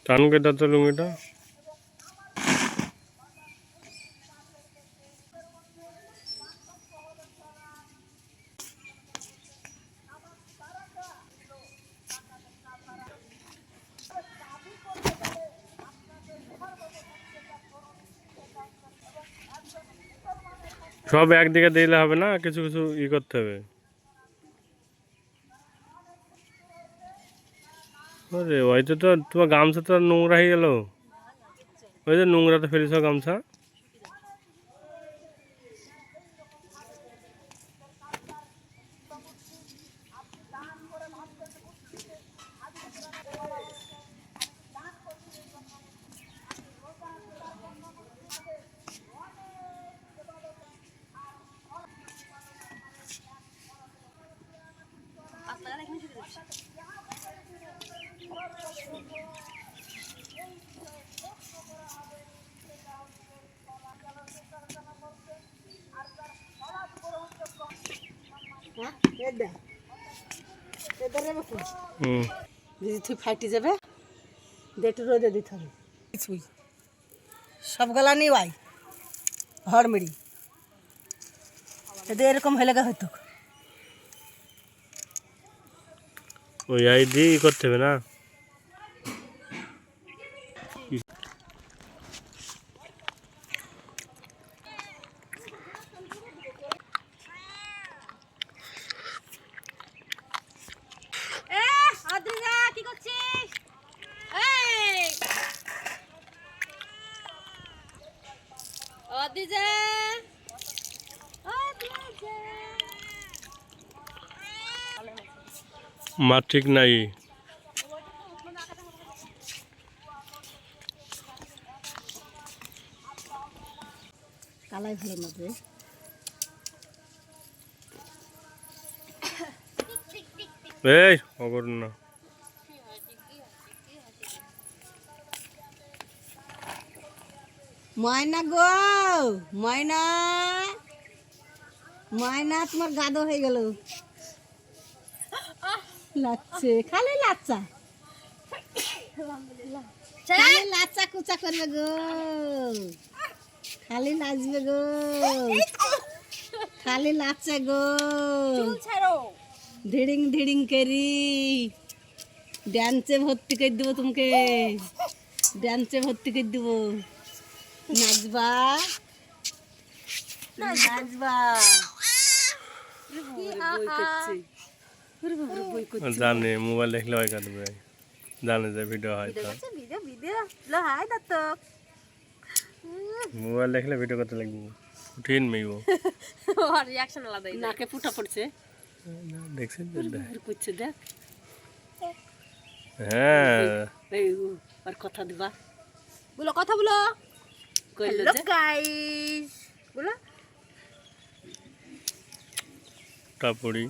টান করে দাও তো লুঙ্গিটা। সব একদিকে দিলে হবে না, কিছু কিছু করতে হবে। আরে ওইটা তো তোমার গামছা তো নোংরা হয়ে গেল। ওই যে নোংরাতে ফেলেছ গামছা। ফাইটি যাবে একটু রোদে দিতে হবে। কিছুই সব গলা নিয়ে আই হড়মেড়ি যদি এরকম হয়ে লাগা হইতো। ওই আইডি করতে হবে না। মা ঠিক নাই। কালাই ভালো মধ্যে এই অগর না। ময়না গো ময়না ময়না তোমার গাদো হয়ে গেল। লাচ্ছে খালি লাচ্চা খালি লাচ্চা কুচা করবে গো, খালি নাচবে গো, খালি লাচ্ছে গো ধিড়িং ধিড়িং করি। ডান্সে ভর্তি করে দেবো তোমাকে, ডান্সে ভর্তি করে দেবো। নাচবা নাচবা জানে মোবাইল দেখলে হয় কাটবে, জানে যে ভিডিও হয় তো মোবাইল দেখলে ভিডিও করতে লাগবে। উঠিন মেইব নাকে ফুটা পড়ছে দেখছেন করছে দেখ। হ্যাঁ আর কথা দিবা বলো, কথা বলো। কইলো যে গাইস বলো টাপড়ি